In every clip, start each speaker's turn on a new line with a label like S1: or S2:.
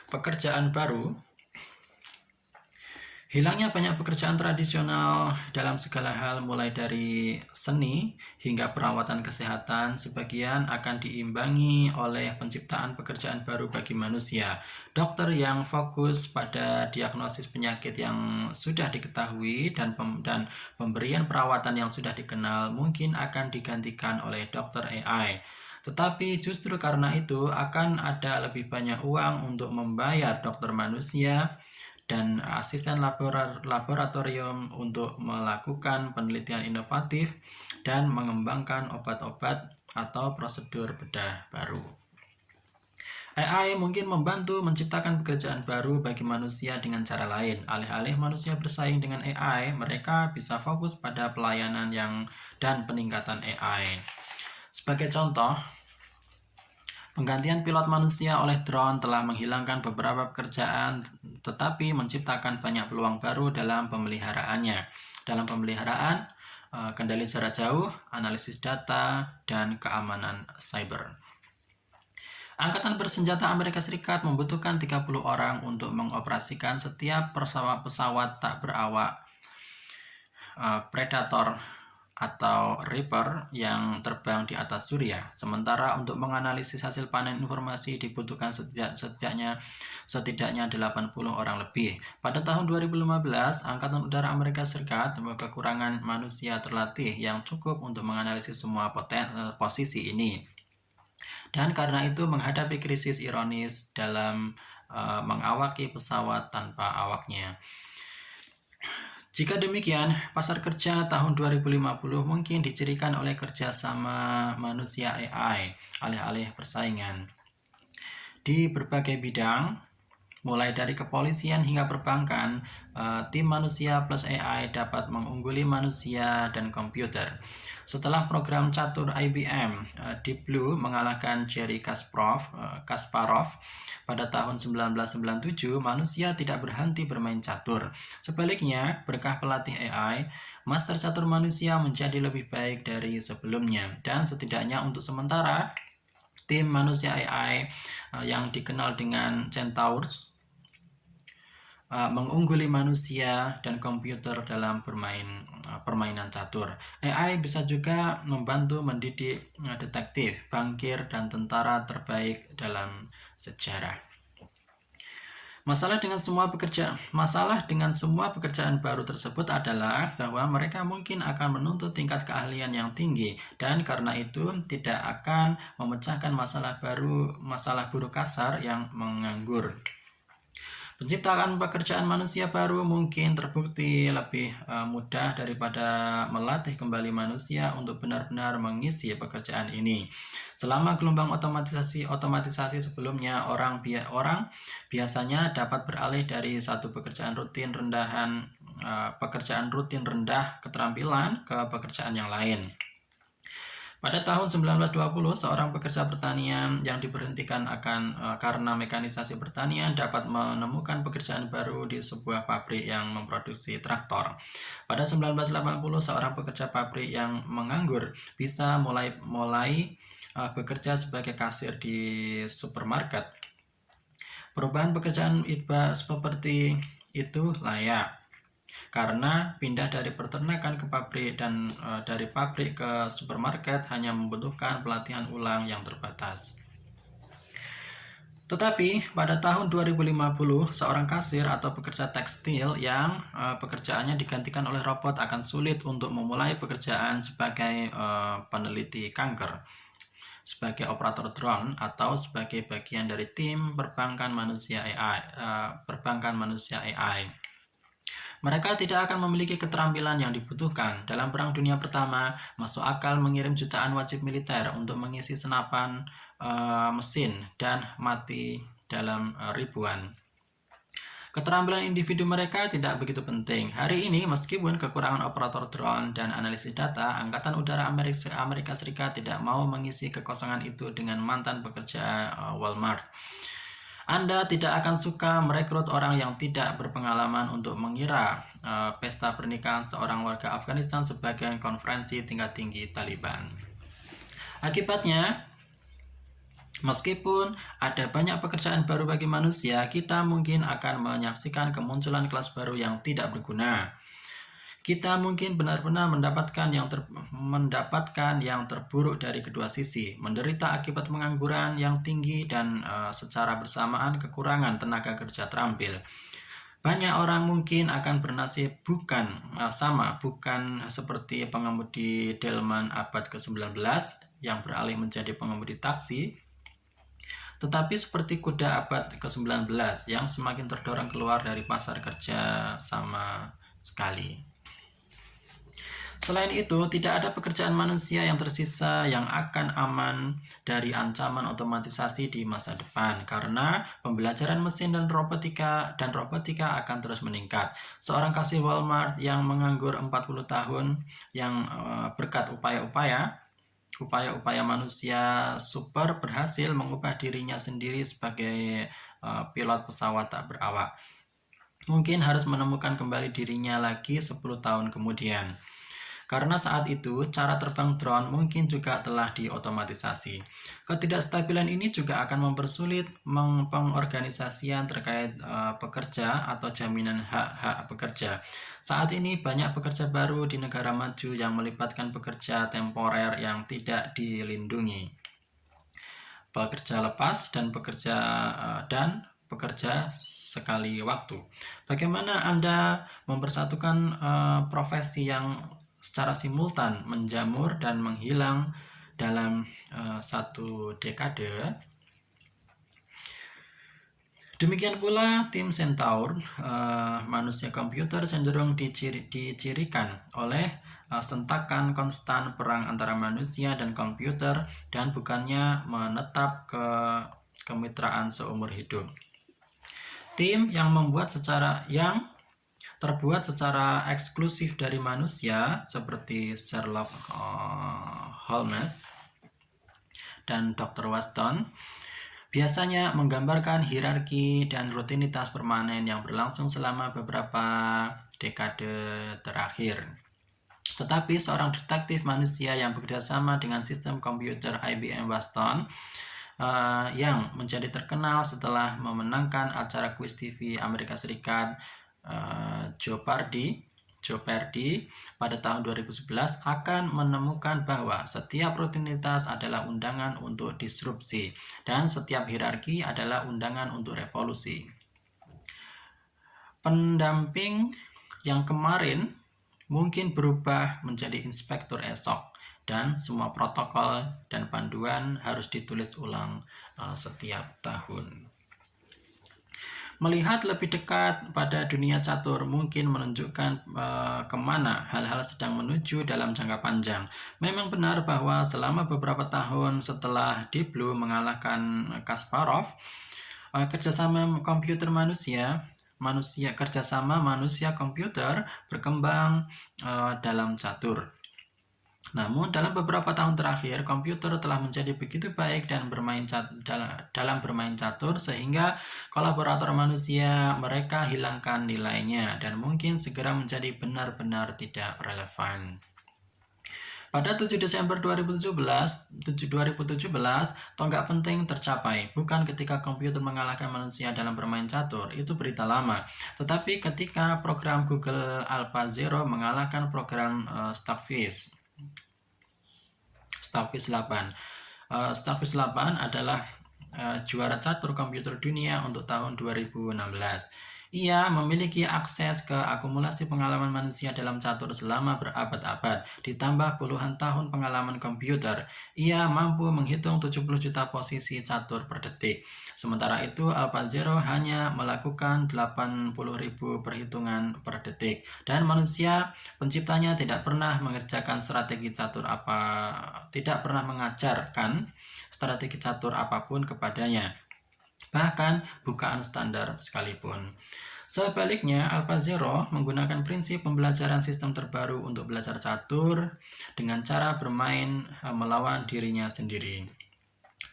S1: pekerjaan baru. Hilangnya banyak pekerjaan tradisional dalam segala hal, mulai dari seni hingga perawatan kesehatan, sebagian akan diimbangi oleh penciptaan pekerjaan baru bagi manusia. Dokter yang fokus pada diagnosis penyakit yang sudah diketahui dan pemberian perawatan yang sudah dikenal mungkin akan digantikan oleh dokter AI. Tetapi justru karena itu akan ada lebih banyak uang untuk membayar dokter manusia dan asisten laboratorium untuk melakukan penelitian inovatif dan mengembangkan obat-obat atau prosedur bedah baru. AI mungkin membantu menciptakan pekerjaan baru bagi manusia dengan cara lain. Alih-alih manusia bersaing dengan AI, mereka bisa fokus pada pelayanan dan peningkatan AI. Sebagai contoh, penggantian pilot manusia oleh drone telah menghilangkan beberapa pekerjaan tetapi menciptakan banyak peluang baru dalam pemeliharaannya. Dalam pemeliharaan, kendali jarak jauh, analisis data, dan keamanan cyber. Angkatan bersenjata Amerika Serikat membutuhkan 30 orang untuk mengoperasikan setiap pesawat tak berawak Predator atau Reaper yang terbang di atas surya. Sementara untuk menganalisis hasil panen informasi dibutuhkan setidaknya 80 orang lebih. Pada tahun 2015, Angkatan Udara Amerika Serikat kekurangan manusia terlatih yang cukup untuk menganalisis semua posisi ini. Dan karena itu menghadapi krisis ironis dalam mengawaki pesawat tanpa awaknya. Jika demikian, pasar kerja tahun 2050 mungkin dicirikan oleh kerjasama manusia AI, alih-alih persaingan. Di berbagai bidang, mulai dari kepolisian hingga perbankan, tim manusia plus AI dapat mengungguli manusia dan komputer. Setelah program catur IBM, Deep Blue mengalahkan Garry Kasparov pada tahun 1997, manusia tidak berhenti bermain catur. Sebaliknya, berkah pelatih AI, master catur manusia menjadi lebih baik dari sebelumnya. Dan setidaknya untuk sementara, tim manusia AI yang dikenal dengan Centaurs mengungguli manusia dan komputer dalam permainan catur. AI bisa juga membantu mendidik detektif, bankir, dan tentara terbaik dalam sejarah. Masalah dengan semua pekerjaan baru tersebut adalah bahwa mereka mungkin akan menuntut tingkat keahlian yang tinggi, dan karena itu tidak akan memecahkan masalah buruh kasar yang menganggur. Penciptaan pekerjaan manusia baru mungkin terbukti lebih mudah daripada melatih kembali manusia untuk benar-benar mengisi pekerjaan ini. Selama gelombang otomatisasi sebelumnya, orang biasanya dapat beralih dari satu pekerjaan rutin rendah keterampilan ke pekerjaan yang lain. Pada tahun 1920, seorang pekerja pertanian yang diberhentikan karena mekanisasi pertanian dapat menemukan pekerjaan baru di sebuah pabrik yang memproduksi traktor. Pada 1980, seorang pekerja pabrik yang menganggur bisa mulai bekerja sebagai kasir di supermarket. Perubahan pekerjaan seperti itu layak, karena pindah dari peternakan ke pabrik dan dari pabrik ke supermarket hanya membutuhkan pelatihan ulang yang terbatas. Tetapi pada tahun 2050, seorang kasir atau pekerja tekstil yang pekerjaannya digantikan oleh robot akan sulit untuk memulai pekerjaan sebagai peneliti kanker, sebagai operator drone, atau sebagai bagian dari tim perbankan manusia AI. Mereka tidak akan memiliki keterampilan yang dibutuhkan. Dalam Perang Dunia Pertama, masuk akal mengirim jutaan wajib militer untuk mengisi senapan mesin dan mati dalam ribuan. Keterampilan individu mereka tidak begitu penting. Hari ini, meskipun kekurangan operator drone dan analisis data, Angkatan Udara Amerika Serikat tidak mau mengisi kekosongan itu dengan mantan pekerja Walmart. Anda tidak akan suka merekrut orang yang tidak berpengalaman untuk mengira pesta pernikahan seorang warga Afghanistan sebagai konferensi tingkat tinggi Taliban. Akibatnya, Meskipun ada banyak pekerjaan baru bagi manusia, kita mungkin akan menyaksikan kemunculan kelas baru yang tidak berguna. Kita mungkin benar-benar mendapatkan yang terburuk dari kedua sisi, menderita akibat pengangguran yang tinggi dan secara bersamaan kekurangan tenaga kerja terampil. Banyak orang mungkin akan bernasib bukan seperti pengemudi delman abad ke-19 yang beralih menjadi pengemudi taksi, tetapi seperti kuda abad ke-19 yang semakin terdorong keluar dari pasar kerja sama sekali. Selain itu, tidak ada pekerjaan manusia yang tersisa yang akan aman dari ancaman otomatisasi di masa depan karena pembelajaran mesin dan robotika akan terus meningkat. Seorang kasir Walmart yang menganggur 40 tahun yang berkat upaya manusia super berhasil mengubah dirinya sendiri sebagai pilot pesawat tak berawak. Mungkin harus menemukan kembali dirinya lagi 10 tahun kemudian. Karena saat itu, cara terbang drone mungkin juga telah diotomatisasi. Ketidakstabilan ini juga akan mempersulit pengorganisasian terkait pekerja atau jaminan hak-hak pekerja. Saat ini banyak pekerja baru di negara maju yang melibatkan pekerja temporer yang tidak dilindungi, pekerja lepas dan pekerja sekali waktu. Bagaimana Anda mempersatukan profesi yang secara simultan menjamur dan menghilang dalam satu dekade? Demikian pula tim Centaur, manusia komputer cenderung dicirikan oleh sentakan konstan perang antara manusia dan komputer dan bukannya menetap ke kemitraan seumur hidup. Tim yang terbuat secara eksklusif dari manusia seperti Sherlock Holmes dan Dr. Watson biasanya menggambarkan hierarki dan rutinitas permanen yang berlangsung selama beberapa dekade terakhir. Tetapi seorang detektif manusia yang bekerjasama dengan sistem komputer IBM Watson yang menjadi terkenal setelah memenangkan acara kuis TV Amerika Serikat Jeopardy pada tahun 2011 akan menemukan bahwa setiap rutinitas adalah undangan untuk disrupsi dan setiap hierarki adalah undangan untuk revolusi. Pendamping yang kemarin mungkin berubah menjadi inspektur esok dan semua protokol dan panduan harus ditulis ulang setiap tahun. Melihat lebih dekat pada dunia catur mungkin menunjukkan kemana hal-hal sedang menuju dalam jangka panjang. Memang benar bahwa selama beberapa tahun setelah Deep Blue mengalahkan Kasparov, kerjasama manusia komputer berkembang dalam catur. Namun dalam beberapa tahun terakhir, komputer telah menjadi begitu baik dan dalam bermain catur sehingga kolaborator manusia mereka hilangkan nilainya dan mungkin segera menjadi benar-benar tidak relevan. Pada 7 Desember 2017, tonggak penting tercapai, bukan ketika komputer mengalahkan manusia dalam bermain catur, itu berita lama. Tetapi ketika program Google AlphaZero mengalahkan program Starfish 8. Starfish 8 adalah juara catur komputer dunia untuk tahun 2016. Ia memiliki akses ke akumulasi pengalaman manusia dalam catur selama berabad-abad, ditambah puluhan tahun pengalaman komputer. Ia mampu menghitung 70 juta posisi catur per detik. Sementara itu, AlphaZero hanya melakukan 80.000 perhitungan per detik. Dan manusia, penciptanya tidak pernah mengajarkan strategi catur apapun kepadanya, bahkan bukaan standar sekalipun. Sebaliknya, AlphaZero menggunakan prinsip pembelajaran sistem terbaru untuk belajar catur dengan cara bermain melawan dirinya sendiri.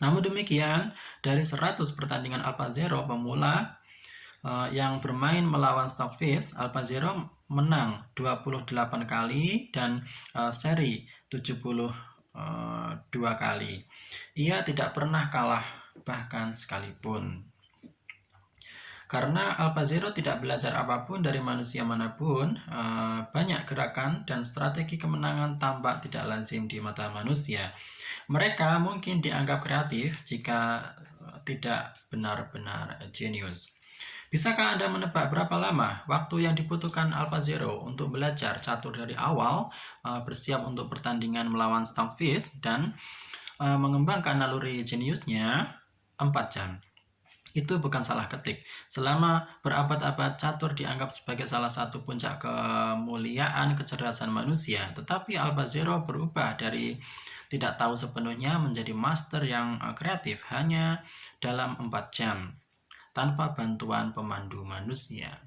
S1: Namun demikian, dari 100 pertandingan AlphaZero pemula yang bermain melawan Stockfish, AlphaZero menang 28 kali dan seri 70 2 kali. Ia tidak pernah kalah bahkan sekalipun. Karena AlphaZero tidak belajar apapun dari manusia manapun, banyak gerakan dan strategi kemenangan tampak tidak lazim di mata manusia. Mereka mungkin dianggap kreatif jika tidak benar-benar jenius. Bisakah Anda menebak berapa lama waktu yang dibutuhkan AlphaZero untuk belajar catur dari awal, bersiap untuk pertandingan melawan Stockfish, dan mengembangkan naluri jeniusnya? 4 jam. Itu bukan salah ketik. Selama berabad-abad catur dianggap sebagai salah satu puncak kemuliaan kecerdasan manusia, tetapi AlphaZero berubah dari tidak tahu sepenuhnya menjadi master yang kreatif hanya dalam 4 jam, tanpa bantuan pemandu manusia.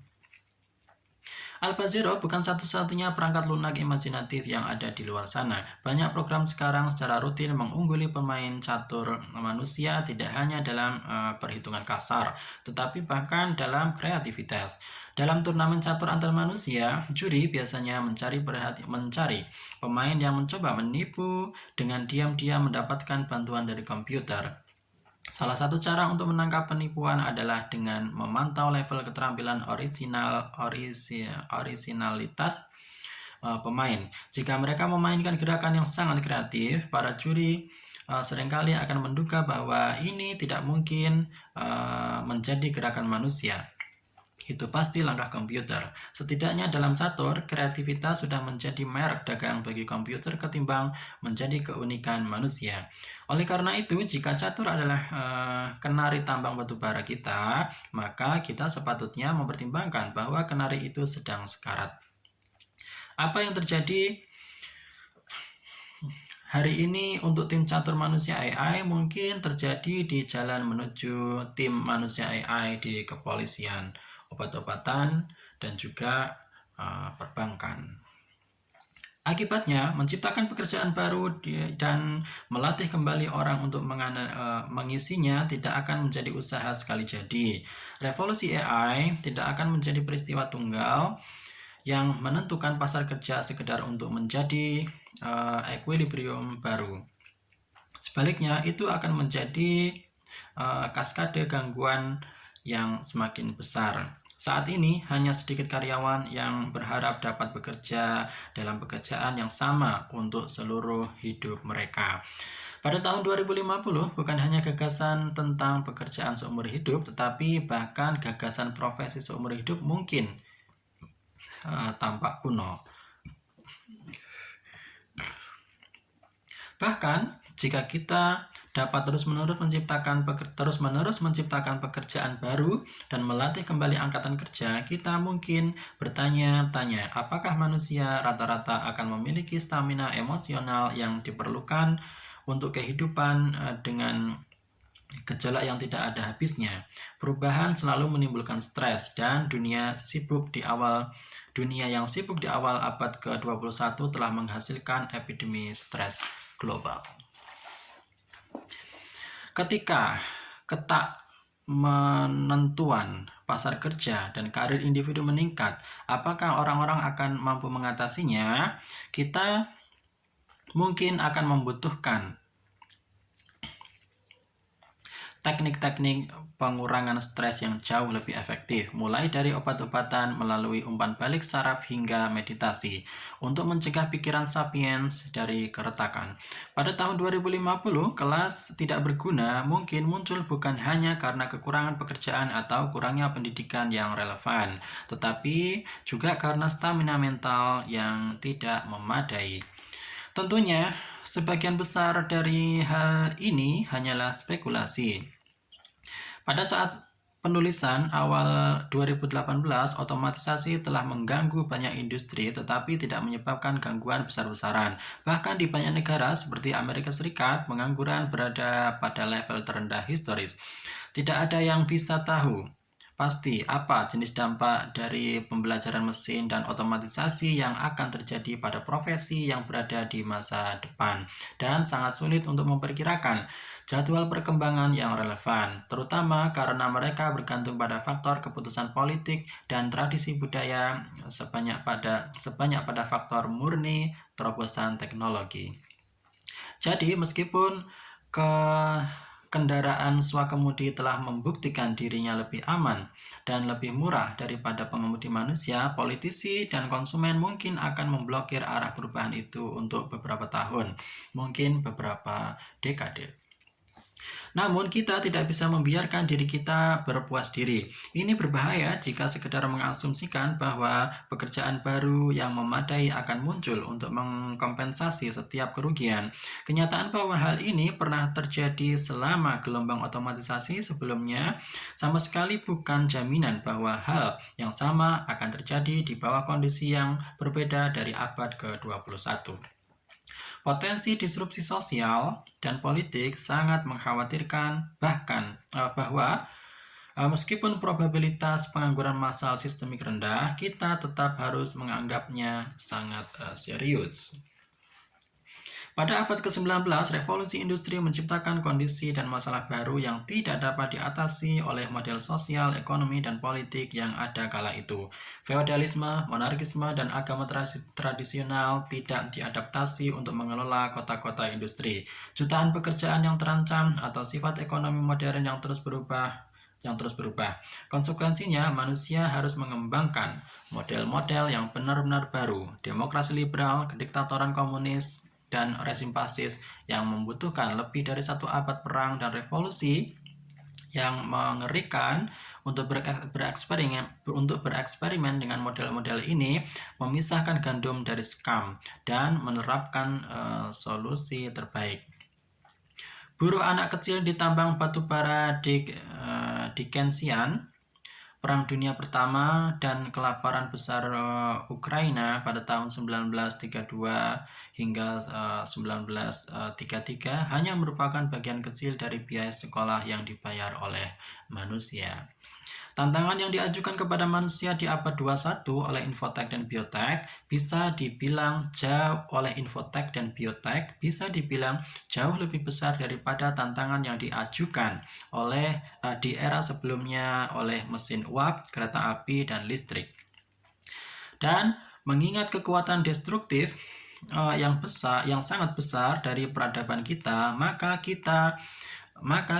S1: AlphaZero bukan satu-satunya perangkat lunak imajinatif yang ada di luar sana. Banyak program sekarang secara rutin mengungguli pemain catur manusia tidak hanya dalam perhitungan kasar, tetapi bahkan dalam kreativitas. Dalam turnamen catur antar manusia, juri biasanya mencari pemain yang mencoba menipu dengan diam-diam mendapatkan bantuan dari komputer. Salah satu cara untuk menangkap penipuan adalah dengan memantau level keterampilan orisinalitas pemain. Jika mereka memainkan gerakan yang sangat kreatif, para juri seringkali akan menduga bahwa ini tidak mungkin menjadi gerakan manusia. Itu pasti langkah komputer. Setidaknya dalam catur, kreativitas sudah menjadi merek dagang bagi komputer ketimbang menjadi keunikan manusia. Oleh karena itu, jika catur adalah kenari tambang batu bara kita, maka kita sepatutnya mempertimbangkan bahwa kenari itu sedang sekarat. Apa yang terjadi hari ini untuk tim catur manusia AI mungkin terjadi di jalan menuju tim manusia AI di kepolisian, obat-obatan, dan juga perbankan. Akibatnya, menciptakan pekerjaan baru dan melatih kembali orang untuk mengisinya tidak akan menjadi usaha sekali jadi. Revolusi AI tidak akan menjadi peristiwa tunggal yang menentukan pasar kerja sekedar untuk menjadi equilibrium baru. Sebaliknya, itu akan menjadi kaskade gangguan yang semakin besar. Saat ini, hanya sedikit karyawan yang berharap dapat bekerja dalam pekerjaan yang sama untuk seluruh hidup mereka. Pada tahun 2050, bukan hanya gagasan tentang pekerjaan seumur hidup, tetapi bahkan gagasan profesi seumur hidup mungkin tampak kuno. Bahkan, jika kita dapat terus-menerus menciptakan pekerjaan baru dan melatih kembali angkatan kerja, kita mungkin bertanya-tanya, apakah manusia rata-rata akan memiliki stamina emosional yang diperlukan untuk kehidupan dengan gejolak yang tidak ada habisnya. Perubahan selalu menimbulkan stres, dan dunia yang sibuk di awal abad ke-21 telah menghasilkan epidemi stres global. Ketika ketak menentuan pasar kerja dan karir individu meningkat, apakah orang-orang akan mampu mengatasinya? Kita mungkin akan membutuhkan teknik-teknik pengurangan stres yang jauh lebih efektif, mulai dari obat-obatan melalui umpan balik saraf hingga meditasi, untuk mencegah pikiran sapiens dari keretakan. Pada tahun 2050, kelas tidak berguna mungkin muncul bukan hanya karena kekurangan pekerjaan atau kurangnya pendidikan yang relevan, tetapi juga karena stamina mental yang tidak memadai. Tentunya, sebagian besar dari hal ini hanyalah spekulasi. Pada saat penulisan awal 2018, otomatisasi telah mengganggu banyak industri tetapi tidak menyebabkan gangguan besar-besaran. Bahkan di banyak negara seperti Amerika Serikat, pengangguran berada pada level terendah historis. Tidak ada yang bisa tahu pasti apa jenis dampak dari pembelajaran mesin dan otomatisasi yang akan terjadi pada profesi yang berada di masa depan, dan sangat sulit untuk memperkirakan jadwal perkembangan yang relevan, terutama karena mereka bergantung pada faktor keputusan politik dan tradisi budaya sebanyak pada faktor murni terobosan teknologi. Jadi meskipun kendaraan swakemudi telah membuktikan dirinya lebih aman dan lebih murah daripada pengemudi manusia, politisi dan konsumen mungkin akan memblokir arah perubahan itu untuk beberapa tahun, mungkin beberapa dekade. Namun kita tidak bisa membiarkan diri kita berpuas diri. Ini berbahaya jika sekedar mengasumsikan bahwa pekerjaan baru yang memadai akan muncul untuk mengkompensasi setiap kerugian. Kenyataan bahwa hal ini pernah terjadi selama gelombang otomatisasi sebelumnya sama sekali bukan jaminan bahwa hal yang sama akan terjadi di bawah kondisi yang berbeda dari abad ke-21. Potensi disrupsi sosial dan politik sangat mengkhawatirkan bahwa meskipun probabilitas pengangguran massal sistemik rendah, kita tetap harus menganggapnya sangat serius. Pada abad ke-19, revolusi industri menciptakan kondisi dan masalah baru yang tidak dapat diatasi oleh model sosial, ekonomi, dan politik yang ada kala itu. Feodalisme, monarkisme, dan agama tradisional tidak diadaptasi untuk mengelola kota-kota industri. Jutaan pekerjaan yang terancam atau sifat ekonomi modern yang terus berubah. Konsekuensinya, manusia harus mengembangkan model-model yang benar-benar baru, demokrasi liberal, kediktatoran komunis, dan rezim fasis yang membutuhkan lebih dari satu abad perang dan revolusi yang mengerikan untuk bereksperimen dengan model-model ini, memisahkan gandum dari sekam dan menerapkan solusi terbaik. Buruh anak kecil di tambang batubara Dickensian, Perang Dunia Pertama, dan kelaparan besar Ukraina pada tahun 1932 hingga 1933 hanya merupakan bagian kecil dari biaya sekolah yang dibayar oleh manusia. Tantangan yang diajukan kepada manusia di abad 21 oleh infotek dan biotek bisa dibilang jauh lebih besar daripada tantangan yang diajukan oleh di era sebelumnya oleh mesin uap, kereta api, dan listrik. Dan mengingat kekuatan destruktif yang sangat besar dari peradaban kita, maka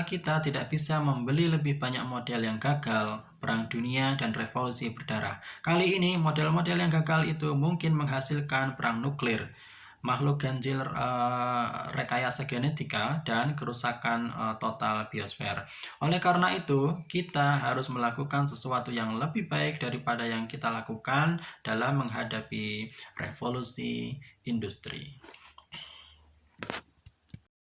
S1: kita tidak bisa membeli lebih banyak model yang gagal, perang dunia, dan revolusi berdarah. Kali ini, model-model yang gagal itu mungkin menghasilkan perang nuklir, makhluk ganjil rekayasa genetika, dan kerusakan total biosfer. Oleh karena itu, kita harus melakukan sesuatu yang lebih baik daripada yang kita lakukan dalam menghadapi revolusi industri.